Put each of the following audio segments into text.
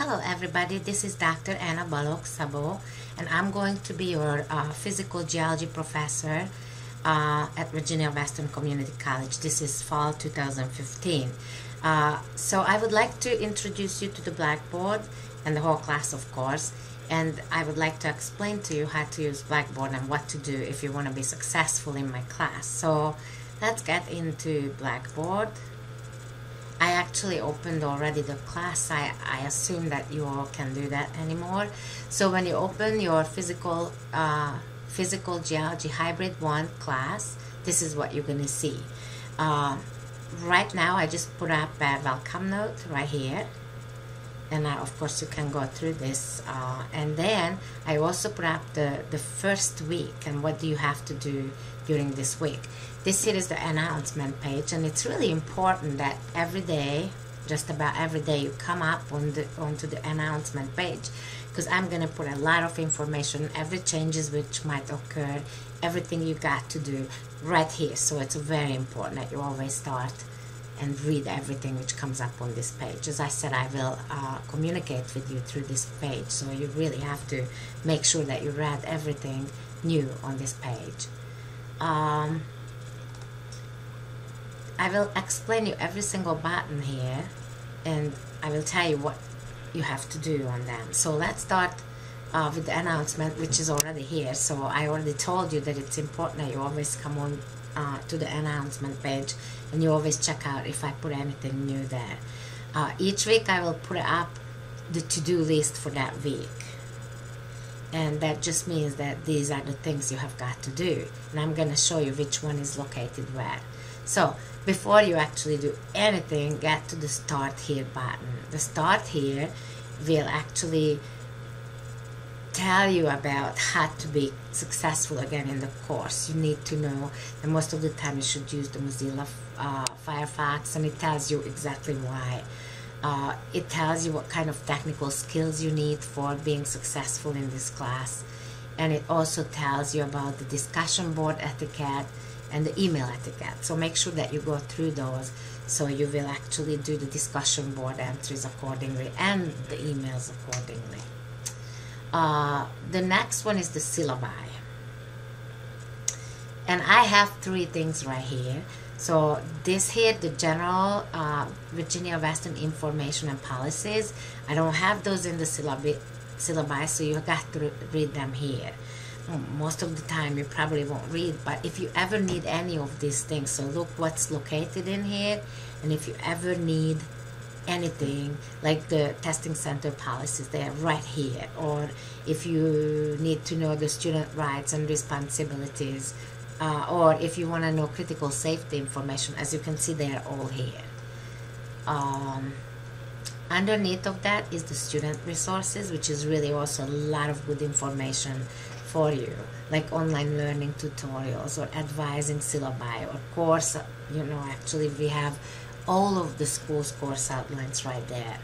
Hello everybody, this is Dr. Anna Balok Sabo, and I'm going to be your physical geology professor at Virginia Western Community College. This is fall 2015. So I would like to introduce you to the blackboard and the whole class, of course, and I would like to explain to you how to use blackboard and what to do if you want to be successful in my class. So let's get into blackboard. I actually opened already the class. I assume that you all can do that anymore. So when you open your physical geology hybrid 1 class, this is what you're going to see. Right now I just put up a welcome note right here, and of course you can go through this, and then I also put up the first week and what do you have to do during this week. This here is the announcement page, and it's really important that every day, just about every day, you come up onto the announcement page, because I'm going to put a lot of information, every changes which might occur, everything you got to do right here. So it's very important that you always start and read everything which comes up on this page. As I said, I will communicate with you through this page, so you really have to make sure that you read everything new on this page. I will explain you every single button here, and I will tell you what you have to do on them. So let's start with the announcement, which is already here. So I already told you that it's important that you always come on to the announcement page, and you always check out if I put anything new there. Each week I will put up the to-do list for that week, and that just means that these are the things you have got to do, and I'm going to show you which one is located where. So before you actually do anything, get to the start here button. The start here will actually tell you about how to be successful again in the course. You need to know that most of the time you should use the Mozilla Firefox, and it tells you exactly why. It tells you what kind of technical skills you need for being successful in this class, and it also tells you about the discussion board etiquette and the email etiquette. So make sure that you go through those, so you will actually do the discussion board entries accordingly and the emails accordingly. The next one is the syllabi, and I have 3 things right here. So this here, the general Virginia Western information and policies, I don't have those in the syllabi, so you got to read them here. Most of the time you probably won't read, but if you ever need any of these things, so look what's located in here, and if you ever need anything like the testing center policies, they are right here. Or if you need to know the student rights and responsibilities, or if you want to know critical safety information, as you can see, they are all here. Underneath of that is the student resources, which is really also a lot of good information for you, like online learning tutorials or advising syllabi or course. Actually we have all of the school's course outlines right there.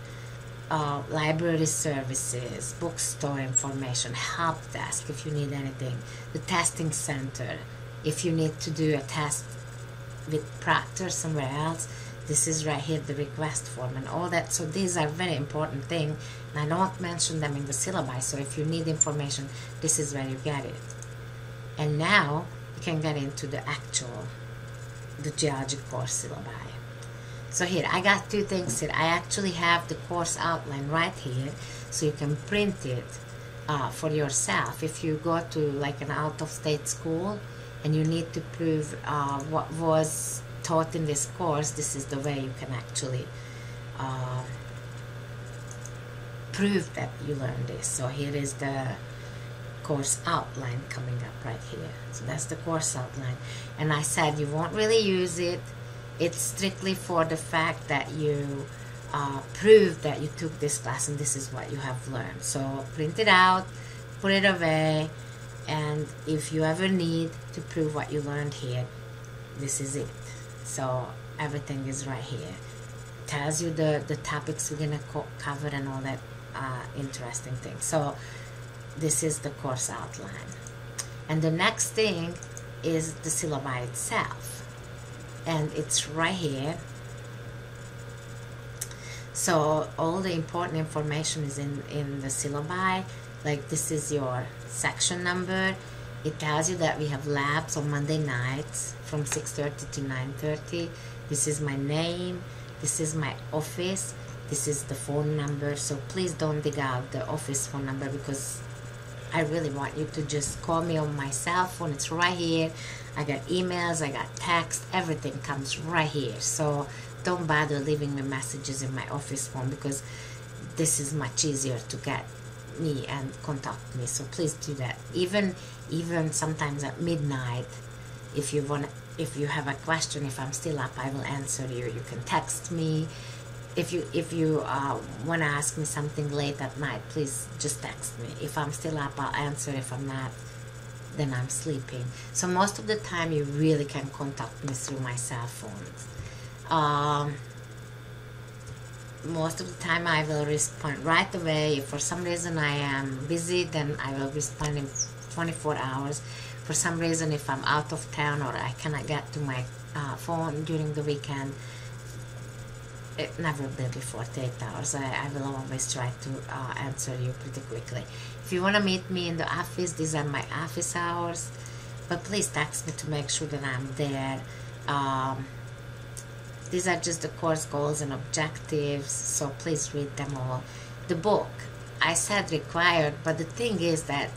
Library services, bookstore information, help desk if you need anything, the testing center if you need to do a test with Proctor somewhere else. This is right here, the request form and all that. So these are very important things, and I don't mention them in the syllabi. So if you need information, this is where you get it. And now you can get into the geology course syllabi. So here I got 2 things here. I actually have the course outline right here, so you can print it for yourself. If you go to like an out-of-state school and you need to prove what was taught in this course, this is the way you can actually prove that you learned this. So here is the course outline coming up right here. So that's the course outline, and I said you won't really use it. It's strictly for the fact that you prove that you took this class and this is what you have learned. So print it out, put it away, and if you ever need to prove what you learned here, this is it. So everything is right here. Tells you the topics we're gonna cover and all that interesting things. So this is the course outline, and the next thing is the syllabi itself, and it's right here. So all the important information is in the syllabi. Like this is your section number. It tells you that we have labs on Monday nights from 6:30 to 9:30. This is my name. This is my office. This is the phone number. So please don't dig out the office phone number, because I really want you to just call me on my cell phone. It's right here. I got emails, I got text, everything comes right here. So don't bother leaving me messages in my office phone, because this is much easier to get me and contact me. So please do that. Even sometimes at midnight, if you have a question, if I'm still up, I will answer you. You can text me. If you want to ask me something late at night, please just text me. If I'm still up, I'll answer. If I'm not, then I'm sleeping. So most of the time you really can contact me through my cell phone. Most of the time I will respond right away. If for some reason I am busy, then I will respond in 24 hours. For some reason, if I'm out of town or I cannot get to my phone during the weekend, it never will be 48 hours. I will always try to answer you pretty quickly. If you want to meet me in the office, these are my office hours, but please text me to make sure that I'm there. These are just the course goals and objectives, so please read them all. The book, I said required, but the thing is that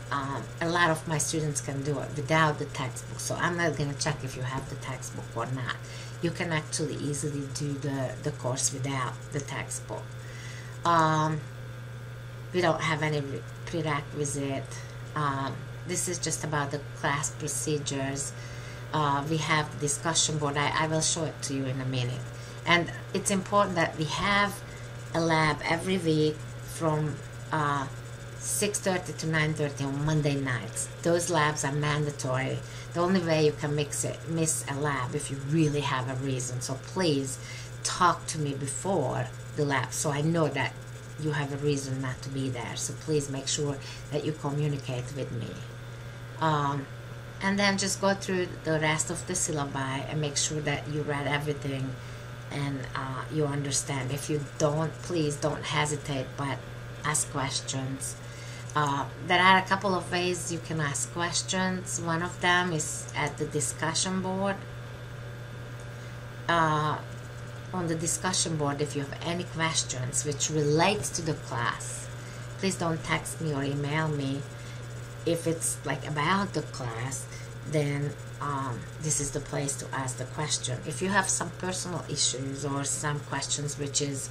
a lot of my students can do it without the textbook, so I'm not going to check if you have the textbook or not. You can actually easily do the course without the textbook. We don't have any prerequisite. This is just about the class procedures. We have the discussion board. I will show it to you in a minute. And it's important that we have a lab every week from 6:30 to 9:30 on Monday nights. Those labs are mandatory. The only way you can miss a lab if you really have a reason. So please talk to me before the lab, so I know that you have a reason not to be there. So please make sure that you communicate with me. And then just go through the rest of the syllabi and make sure that you read everything and you understand. If you don't, please don't hesitate, but ask questions. There are a couple of ways you can ask questions. One of them is at the discussion board. On the discussion board, if you have any questions which relates to the class, please don't text me or email me. If it's like about the class, then this is the place to ask the question. If you have some personal issues or some questions which is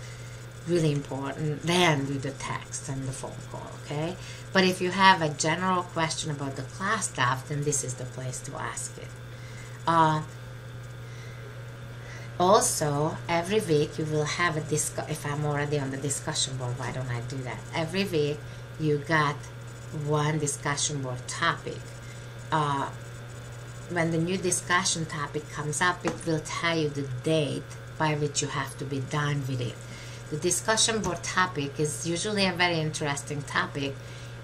really important, then do the text and the phone call, okay? But if you have a general question about the class stuff, then this is the place to ask it. Also, every week you will have a if I'm already on the discussion board, why don't I do that? Every week you got one discussion board topic. When the new discussion topic comes up, it will tell you the date by which you have to be done with it. The discussion board topic is usually a very interesting topic,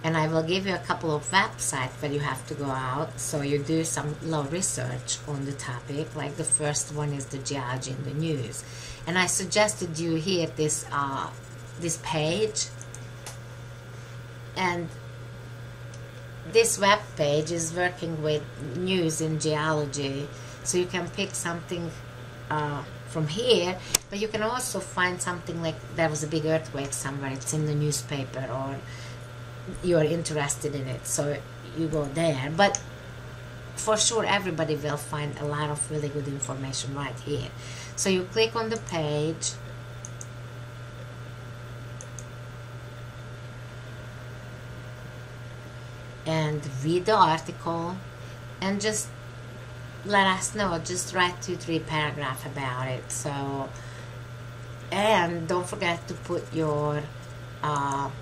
and I will give you a couple of websites where you have to go out, so you do some little research on the topic. Like the first one is the geology in the news, and I suggested you here this page, and this web page is working with news in geology, so you can pick something from here, but you can also find something like there was a big earthquake somewhere, it's in the newspaper, or you're interested in it, so you go there. But for sure everybody will find a lot of really good information right here. So you click on the page, and read the article, and just let us know. Just write 2-3 paragraphs about it. So, and don't forget to put your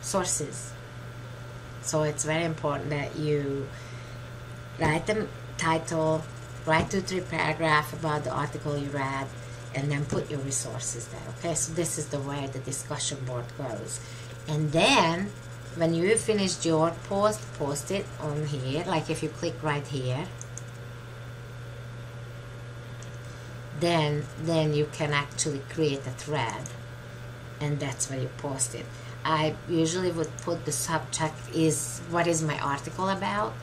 sources. So it's very important that you write the title, write 2-3 paragraphs about the article you read, and then put your resources there. Okay, so this is the way the discussion board goes. And then when you finished your post it on here. Like if you click right here, then you can actually create a thread, and that's where you post it. I usually would put the subject is what is my article about,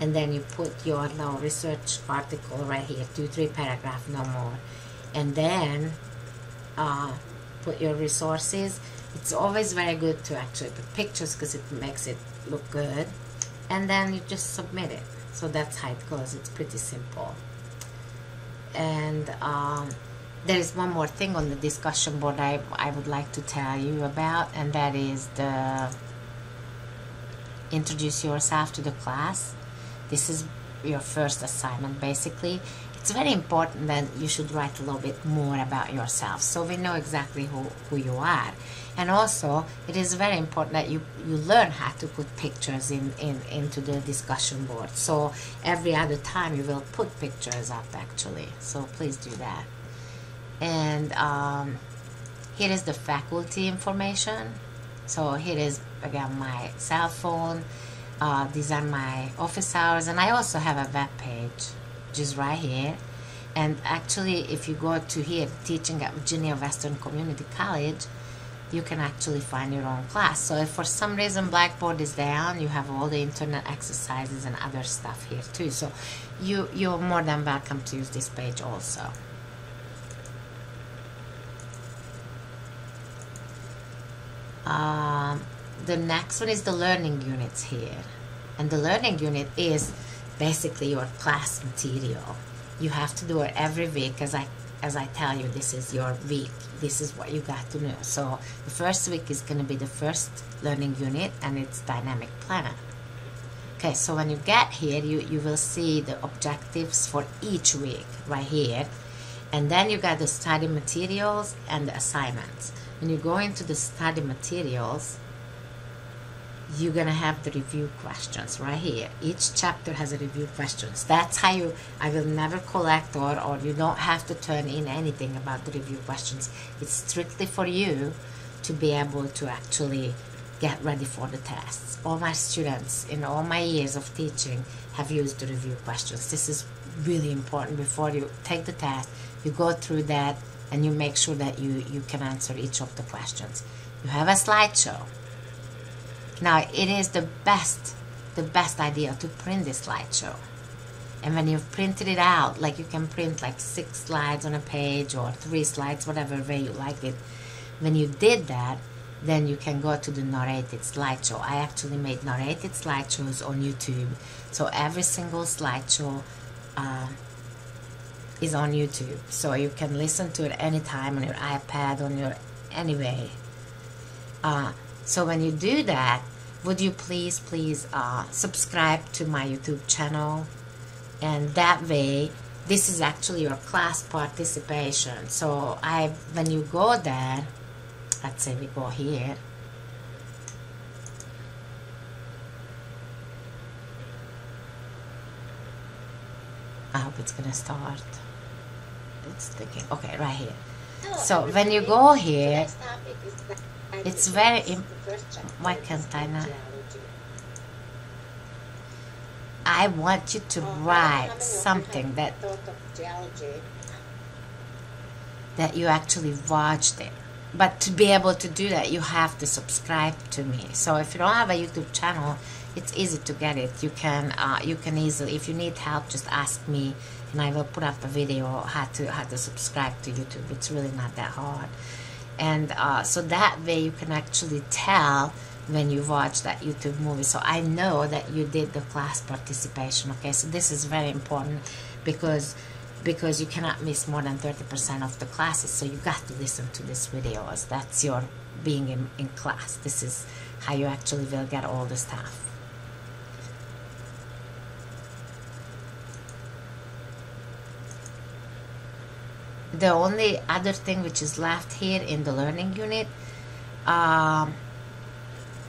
and then you put your little research article right here, 2-3 paragraph, no more, and then put your resources. It's always very good to actually put pictures because it makes it look good, and then you just submit it. So that's how it goes. It's pretty simple. And there is one more thing on the discussion board I would like to tell you about, and that is the introduce yourself to the class. This is your first assignment basically. It's very important that you should write a little bit more about yourself so we know exactly who you are. And also it is very important that you learn how to put pictures into the discussion board. So every other time you will put pictures up actually. So please do that. And here is the faculty information. So here is again my cell phone. These are my office hours, and I also have a web page, which is right here. And actually, if you go to here, teaching at Virginia Western Community College, you can actually find your own class. So if for some reason Blackboard is down, you have all the internet exercises and other stuff here too. So you're more than welcome to use this page also. The next one is the learning units here, and the learning unit is basically your class material. You have to do it every week. As I tell you, this is your week, this is what you got to know. So the first week is going to be the first learning unit, and it's dynamic planner. Okay, so when you get here, you will see the objectives for each week right here, and then you got the study materials and the assignments. When you go into the study materials, you're gonna have the review questions right here. Each chapter has a review questions. That's how I will never collect or you don't have to turn in anything about the review questions. It's strictly for you to be able to actually get ready for the tests. All my students in all my years of teaching have used the review questions. This is really important. Before you take the test, you go through that and you make sure that you can answer each of the questions. You have a slideshow. Now it is the best idea to print this slideshow. And when you've printed it out, like you can print like 6 slides on a page or 3 slides, whatever way you like it. When you did that, then you can go to the narrated slideshow. I actually made narrated slideshows on YouTube. So every single slideshow is on YouTube. So you can listen to it anytime on your iPad, on your anyway. So when you do that, would you please subscribe to my YouTube channel, and that way this is actually your class participation. So when you go there, let's say we go here, I hope it's gonna start. It's thinking, okay, right here. So when you go here, it's very why can't I not? I want you to write something that you actually watched it. But to be able to do that, you have to subscribe to me. So if you don't have a YouTube channel, it's easy to get it. You can easily, if you need help, just ask me, and I will put up a video how to subscribe to YouTube. It's really not that hard. And so that way you can actually tell when you watch that YouTube movie. So I know that you did the class participation. Okay, so this is very important because you cannot miss more than 30% of the classes. So you got to listen to these videos. That's your being in class. This is how you actually will get all the stuff. The only other thing which is left here in the learning unit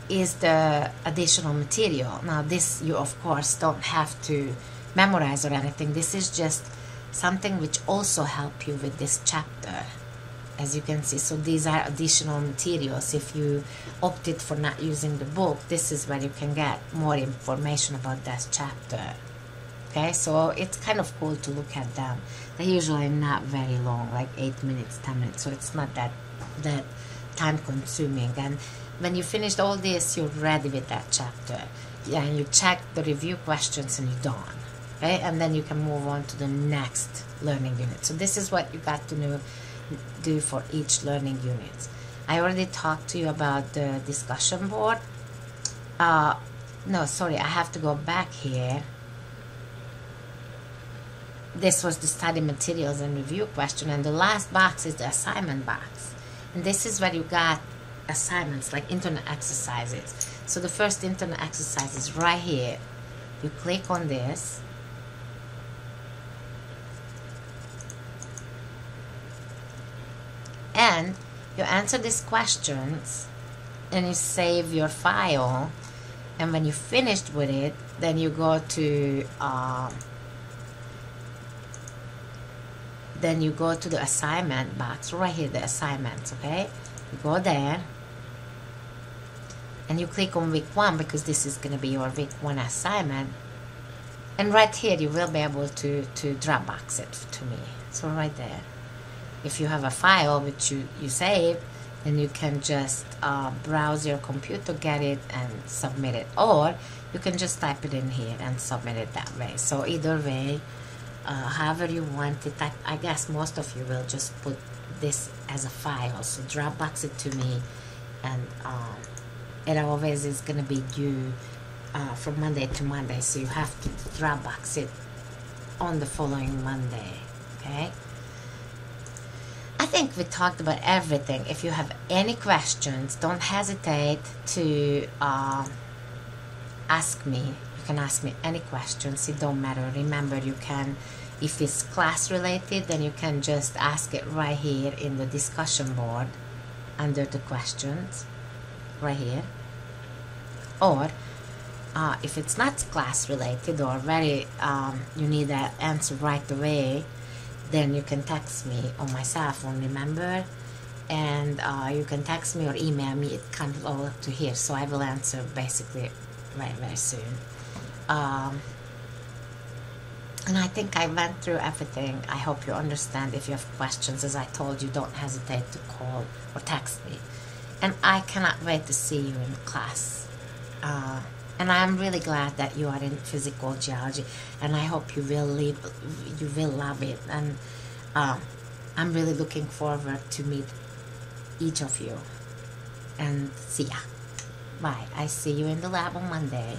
is the additional material. Now this you of course don't have to memorize or anything. This is just something which also help you with this chapter, as you can see. So these are additional materials. If you opted for not using the book, this is where you can get more information about that chapter. Okay, so it's kind of cool to look at them. They're usually not very long, like 8 minutes, 10 minutes, so it's not that time consuming. And when you finished all this, you're ready with that chapter. Yeah, and you check the review questions and you're done. Okay, and then you can move on to the next learning unit. So this is what you got to do for each learning unit. I already talked to you about the discussion board. No, sorry, I have to go back here. This was the study materials and review question, and the last box is the assignment box. And this is where you got assignments like internal exercises. So the first internal exercise is right here. You click on this. And you answer these questions and you save your file, and when you're finished with it, then you go to the assignment box right here, the assignments. Okay, you go there and you click on week 1 because this is going to be your week 1 assignment, and right here you will be able to dropbox it to me. So right there, if you have a file which you save, then you can just browse your computer, get it, and submit it. Or you can just type it in here and submit it that way. So either way, however you want it, I guess most of you will just put this as a file. So Dropbox it to me, and it always is going to be due from Monday to Monday. So you have to Dropbox it on the following Monday. Okay? I think we talked about everything. If you have any questions, don't hesitate to ask me. You can ask me any questions. It don't matter. Remember, you can, if it's class related, then you can just ask it right here in the discussion board under the questions right here. Or if it's not class related or very you need that answer right away, then you can text me on my cell phone, remember? And you can text me or email me. It comes over to here, so I will answer basically very soon. And I think I went through everything. I hope you understand. If you have questions, as I told you, don't hesitate to call or text me. And I cannot wait to see you in class. And I'm really glad that you are in physical geology, and I hope you will love it. And I'm really looking forward to meet each of you. And see ya. Bye. I see you in the lab on Monday.